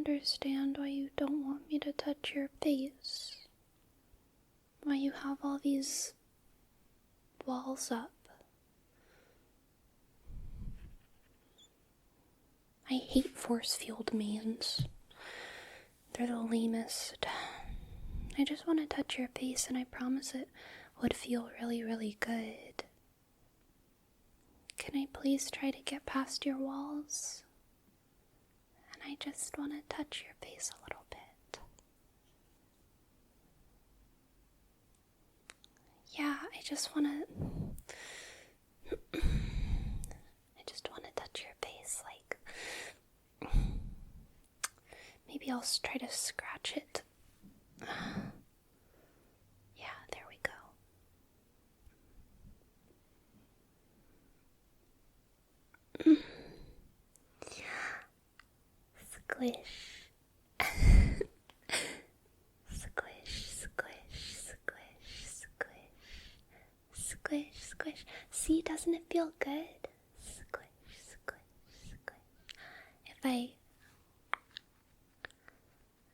understand why you don't want me to touch your face. Why you have all these walls up. I hate force-field mains. They're the lamest. I just want to touch your face, and I promise it would feel really, really good. Can I please try to get past your walls? And I just want to touch your face a little bit. Yeah, I just want to touch your face, like, maybe I'll try to scratch it. Yeah, there we go. Squish. Squish, squish, squish, squish. Squish, squish. See, doesn't it feel good? Squish, squish, squish. If I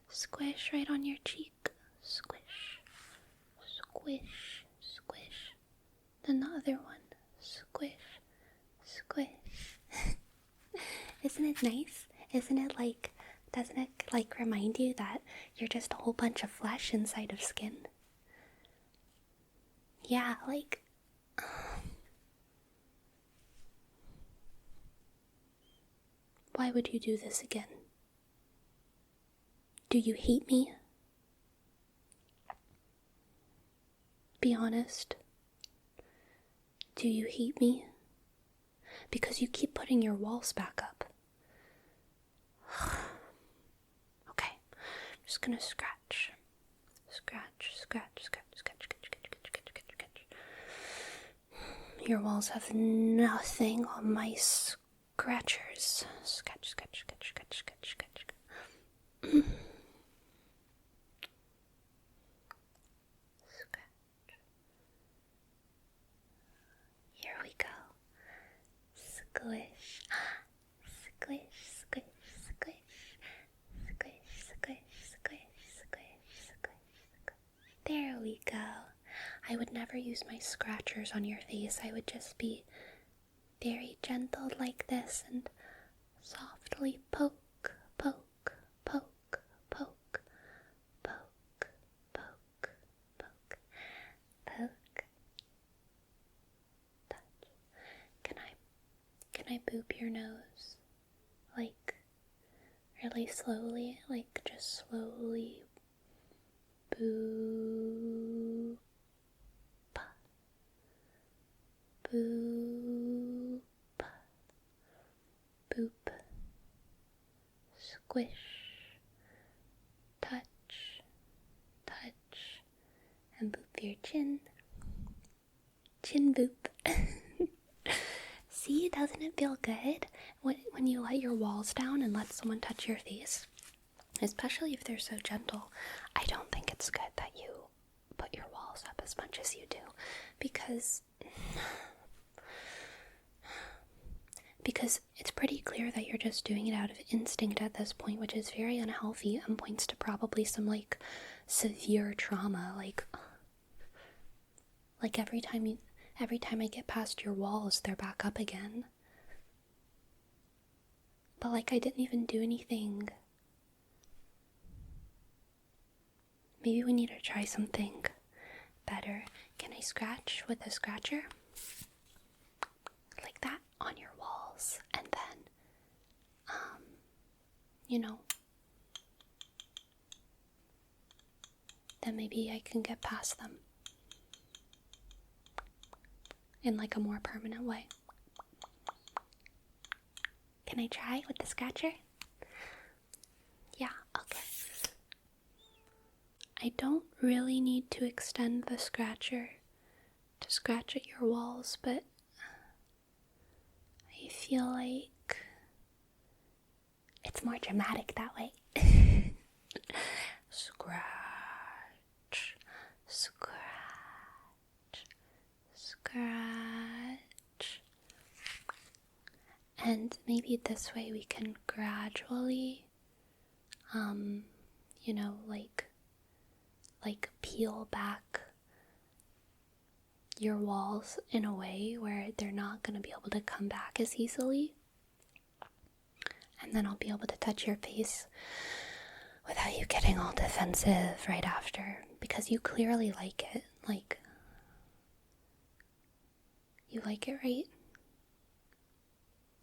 squish right on your cheek, squish, squish, squish. Then the other one, squish, squish. Isn't it nice? Isn't it like, doesn't it like remind you that you're just a whole bunch of flesh inside of skin? Yeah, like, why would you do this again? Do you hate me? Be honest. Do you hate me? Because you keep putting your walls back up. Okay, I'm just gonna scratch. Scratch, scratch, scratch, scratch, scratch, scratch, scratch, scratch, scratch. Your walls have nothing on my scratchers. Scratch, scratch, scratch, scratch, scratch, scratch. Scratch. Here we go. Squish. Squish, squish, squish. Squish, squish, squish, squish, squish, squish. There we go. I would never use my scratchers on your face. I would just be very gentle like this and softly poke, poke, poke, poke, poke, poke, poke, poke, touch. Can I boop your nose? Like, really slowly? Like, just slowly boop, boop, boop, squish, touch, touch, and boop your chin. Chin boop. See, doesn't it feel good when you let your walls down and let someone touch your face? Especially if they're so gentle. I don't think it's good that you put your walls up as much as you do, because it's pretty clear that you're just doing it out of instinct at this point, which is very unhealthy and points to probably some like severe trauma. Like every time I get past your walls, they're back up again. But like, I didn't even do anything. Maybe we need to try something better. Can I scratch with a scratcher? Like that on your walls, and then, then maybe I can get past them in like a more permanent way. Can I try with the scratcher? Yeah, okay. I don't really need to extend the scratcher to scratch at your walls, but I feel like it's more dramatic that way. Scratch, scratch, scratch. And maybe this way we can gradually you know, like peel back your walls in a way where they're not going to be able to come back as easily. And then I'll be able to touch your face without you getting all defensive right after, because you clearly like it. Like, you like it, right?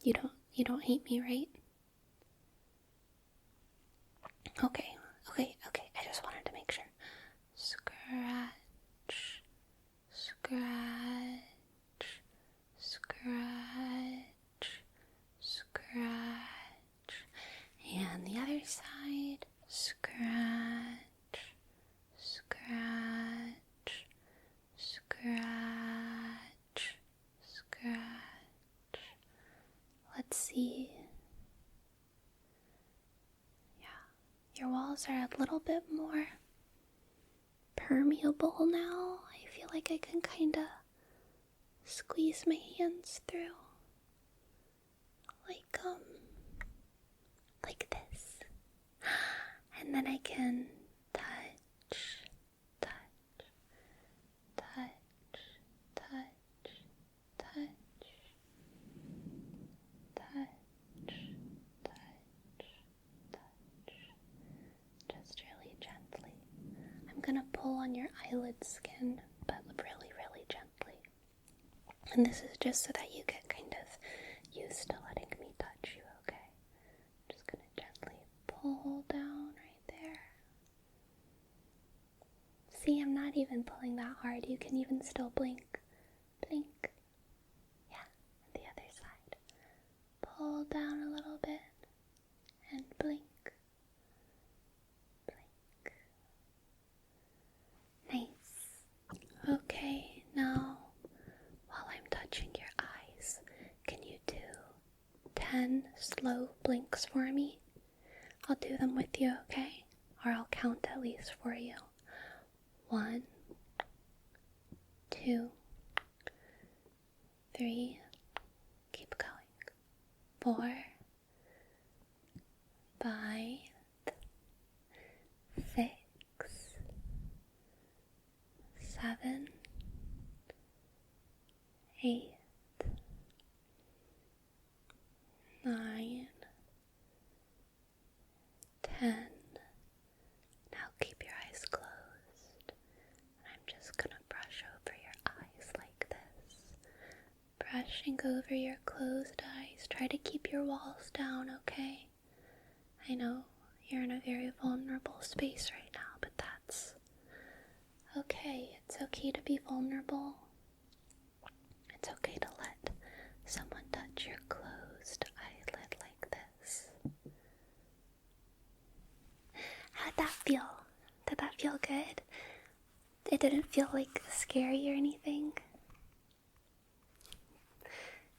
You don't hate me, right? Okay. I just wanted to make sure. Scratch, scratch, scratch, scratch. And the other side. Scratch, scratch, scratch, scratch. Let's see. Yeah, your walls are a little bit more permeable now. I feel like I can kind of squeeze my hands through. Like this. And then I can touch, touch, touch, touch, touch, touch, touch, touch. Just really gently. I'm gonna pull on your eyelid skin, but really, really gently. And this is just so that you get kind of used to letting me touch you, okay? I'm just gonna gently pull down right there. See, I'm not even pulling that hard. You can even still blink. Blink. Yeah, and the other side. Pull down a little bit and blink. Blink. Nice. Okay, now, while I'm touching your eyes, can you do 10 slow blinks for me? I'll do them with you, okay? Or I'll count at least for you. 1, 2, 3, keep going. 4, 5, 6, 7, 8, 9, 10. Now keep your eyes closed. I'm just gonna brush over your eyes like this. Brushing over your closed eyes. Try to keep your walls down, okay? I know you're in a very vulnerable space right now, but that's okay. It's okay to be vulnerable. It's okay to let someone touch your closed eyelid like this. How'd that feel? Did that feel good? It didn't feel like scary or anything?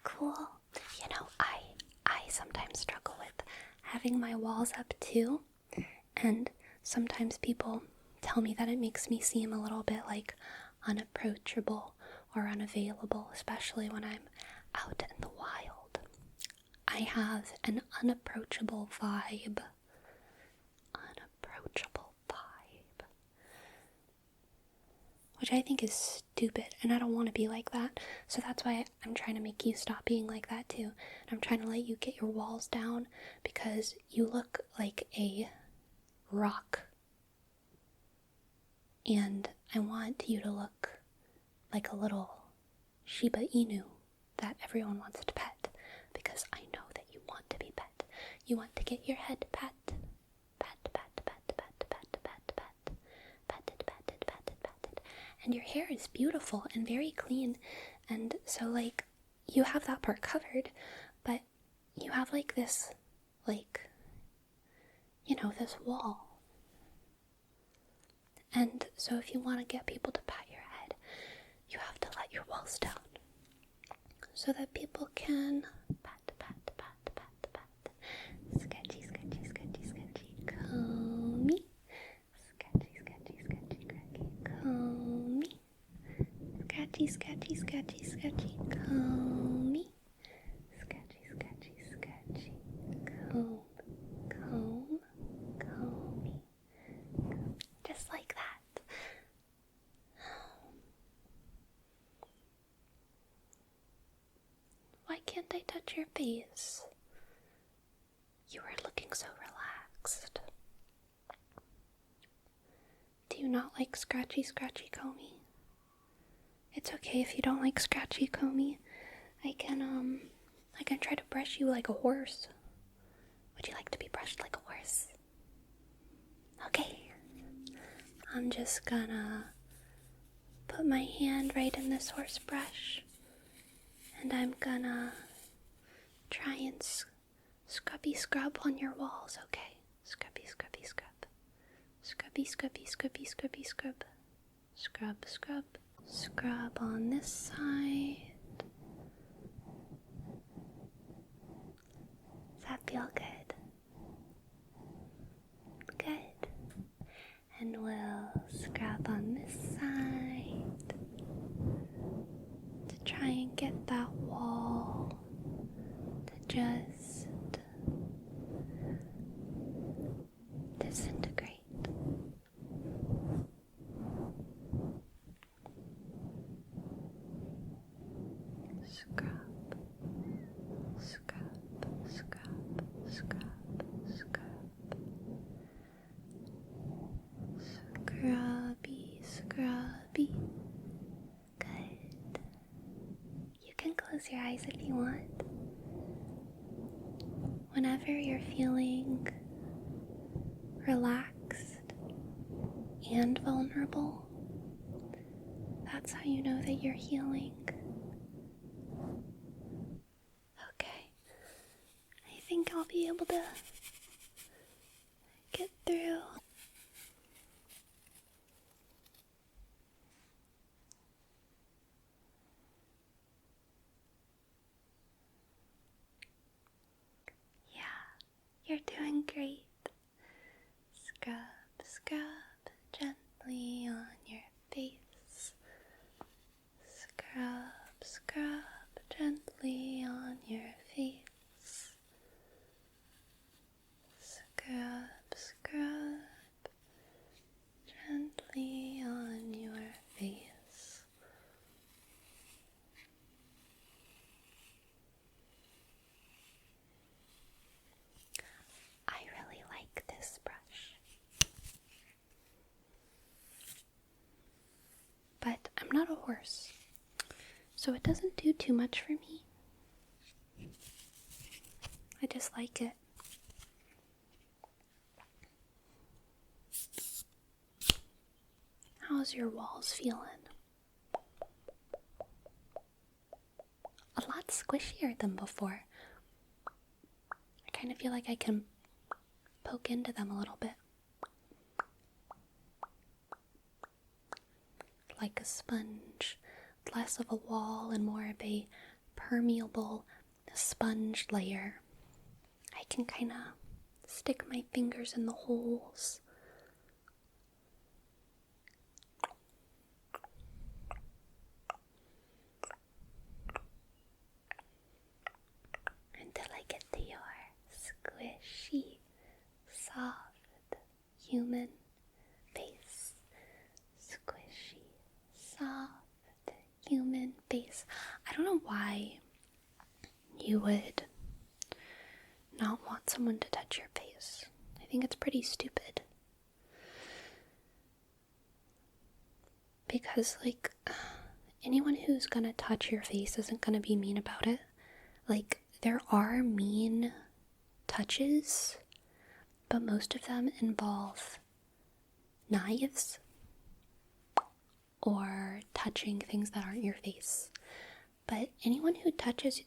Cool. You know, I sometimes struggle with having my walls up too, and sometimes people tell me that it makes me seem a little bit like unapproachable or unavailable, especially when I'm out in the wild. I have an unapproachable vibe. Which I think is stupid, and I don't want to be like that. So that's why I'm trying to make you stop being like that too. I'm trying to let you get your walls down, because you look like a rock. And I want you to look like a little Shiba Inu that everyone wants to pet, because I know that you want to be pet. You want to get your head pet. And your hair is beautiful and very clean, and so like you have that part covered, but you have like this, like, you know, this wall. And so if you want to get people to pat your head, you have to let your walls down so that people can pat. Sketchy, sketchy, sketchy, sketchy, comey. Sketchy, sketchy, sketchy, sketchy, comey. Sketchy, sketchy, sketchy, sketchy, comey. Sketchy, sketchy, sketchy, comb, comb, comb. can't I touch your face? You are looking so relaxed. Do you not like Scratchy Comey? It's okay if you don't like Scratchy Comey. I can try to brush you like a horse. Would you like to be brushed like a horse? Okay. I'm just gonna put my hand right in this horse brush, and I'm gonna try and scrub on your walls, okay? Scrubby scrub. Scrubby scrub. Scrub on this side. Does that feel good? Good. And we'll scrub on this side to try and get that wall to just disintegrate. Scrubby. Good. You can close your eyes if you want. Whenever you're feeling relaxed and vulnerable, that's how you know that you're healing. Okay. I think I'll be able to get through. You're doing great. Scrub gently on your face. Scrub gently on your face. Scrub gently on your face. I really like this brush, but I'm not a horse, so it doesn't do too much for me. I just like it. How's your walls feeling? A lot squishier than before. I kind of feel like I can poke into them a little bit. Like a sponge. Less of a wall and more of a permeable sponge layer. I can kind of stick my fingers in the holes. Until I get to your squishy, soft, human face. Squishy, soft, human face. I don't know why you would not want someone to touch your face. I think it's pretty stupid. Because, like, anyone who's gonna touch your face isn't gonna be mean about it. Like, there are mean touches, but most of them involve knives or touching things that aren't your face. But anyone who touches,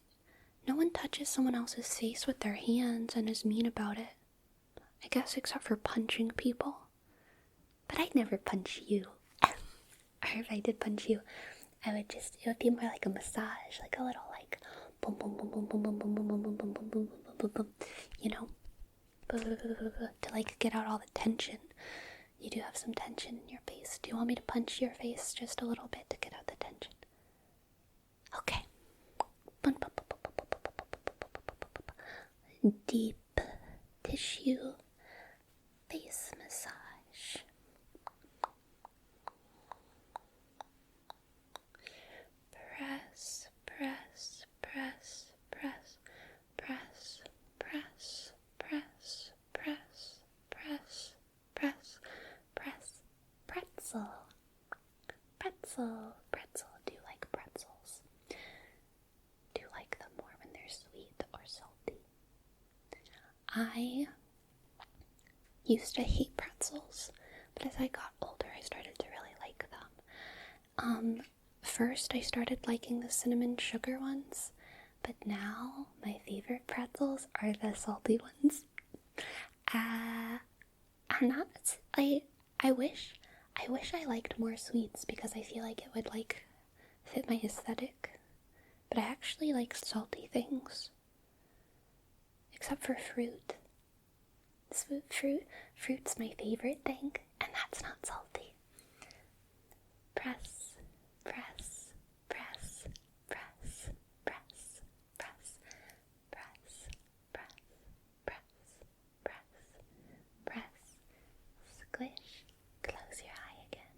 no one touches someone else's face with their hands and is mean about it. I guess except for punching people. But I'd never punch you. Or if I did punch you, it would be more like a massage, like a little like boom boom boom boom boom boom boom boom boom boom boom boom boom boom boom, you know, to like get out all the tension. You do have some tension in your face. Do you want me to punch your face just a little bit to get out the tension? Okay. Deep tissue face massage. Press, press, press, press. I used to hate pretzels, but as I got older, I started to really like them. First I started liking the cinnamon sugar ones, but now my favorite pretzels are the salty ones. I'm not, I wish I liked more sweets because I feel like it would fit my aesthetic, but I actually like salty things. Except for fruit. Fruit's my favorite thing, and that's not salty. Press, press, press, press, press, press, press, press, press, press, press, squish, close your eye again.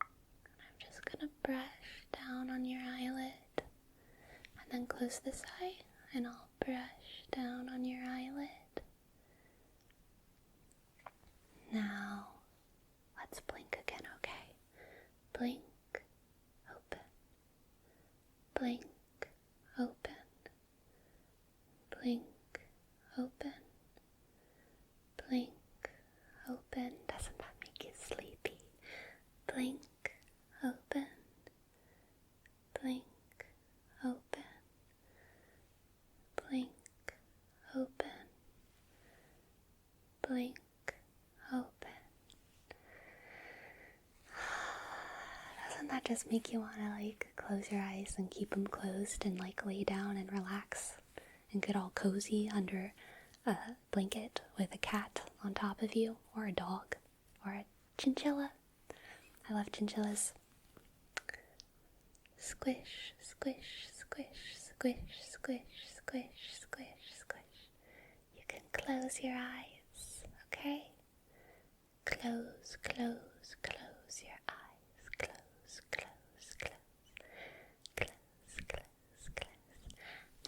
And I'm just gonna brush down on your eyelid, and then close this eye, and I'll brush down on your eyelid. Now, let's blink again, okay? Blink, open, blink, open, blink, open, blink, open. Doesn't that make you sleepy? Blink, open, blink, open, blink, open, blink, open. Doesn't that just make you want to close your eyes and keep them closed and lay down and relax and get all cozy under a blanket with a cat on top of you, or a dog, or a chinchilla? I love chinchillas. Squish, squish, squish, squish, squish, squish, squish, squish. You can close your eyes, okay? Close, close, close your eyes. Close, close, close. Close, close, close.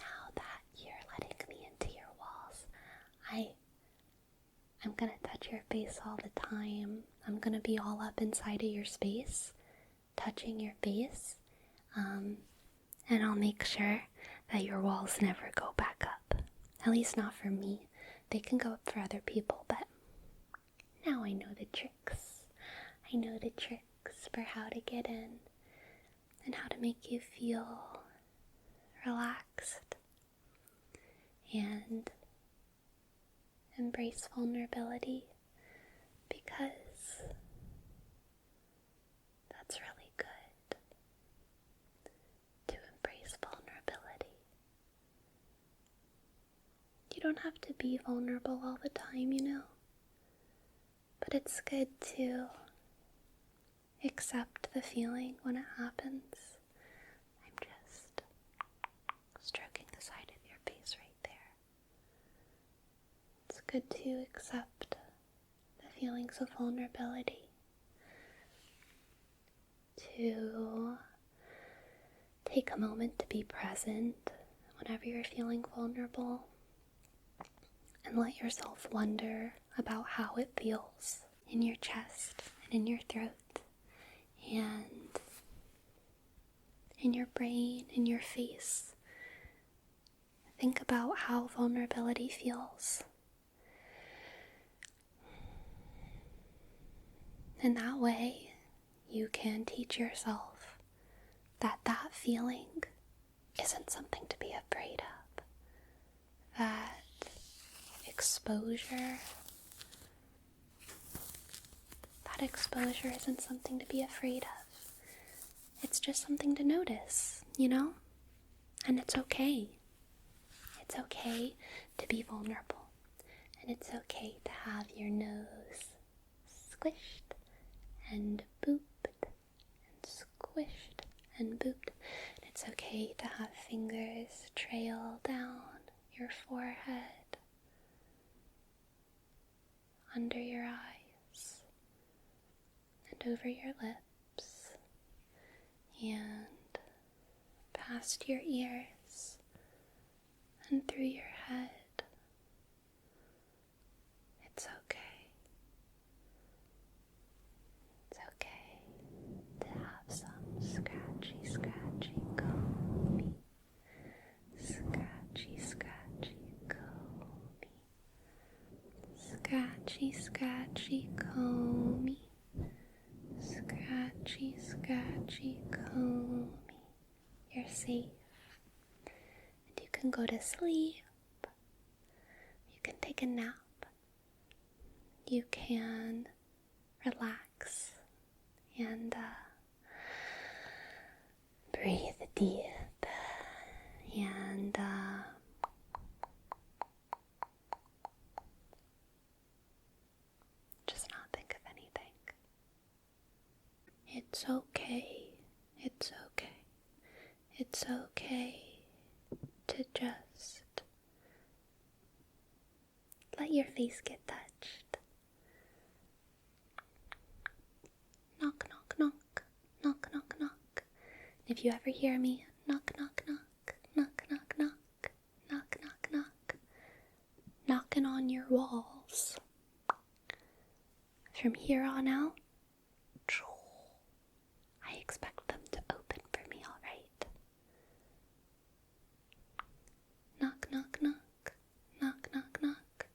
Now that you're letting me into your walls, I'm gonna touch your face all the time. I'm gonna be all up inside of your space, touching your face, and I'll make sure that your walls never go back up. At least not for me. They can go up for other people, but now I know the tricks. I know the tricks for how to get in and how to make you feel relaxed and embrace vulnerability, because that's really good, to embrace vulnerability. You don't have to be vulnerable all the time, but it's good to accept the feeling when it happens. I'm just stroking the side of your face right there. It's good to accept the feelings of vulnerability, to take a moment to be present whenever you're feeling vulnerable, and let yourself wonder about how it feels in your chest and in your throat and in your brain, in your face. Think about how vulnerability feels. And that way, you can teach yourself that that feeling isn't something to be afraid of. That exposure isn't something to be afraid of. It's just something to notice, And it's okay. It's okay to be vulnerable. And it's okay to have your nose squished and booped and squished and booped. And it's okay to have fingers trail down your forehead, under your eyes, and over your lips, and past your ears, and through your head. It's okay. It's okay to have some scratchy, comb. Scratchy, comb. Scratchy, scratchy, comb. Scratchy, scratchy, comb. You're safe. And you can go to sleep. You can take a nap. You can relax and breathe deep and just not think of anything. It's okay. It's okay. It's okay to just let your face get touched. Knock, knock, knock. Knock, knock, knock. If you ever hear me, knock, knock, knock. Knock, knock, knock. Knock, knock, knock. Knocking on your walls. From here on out, I expect them to open for me, alright? Knock, knock, knock. Knock, knock, knock.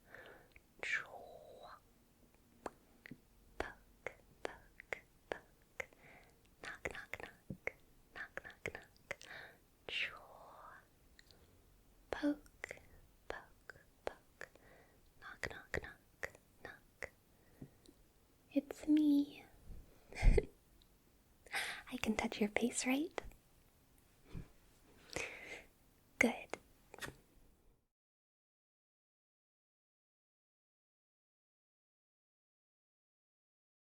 Poke, poke, poke. Knock, knock, knock. Knock, knock, knock. Poke, poke, poke. Knock, knock, knock, knock. It's me. I can touch your face, right?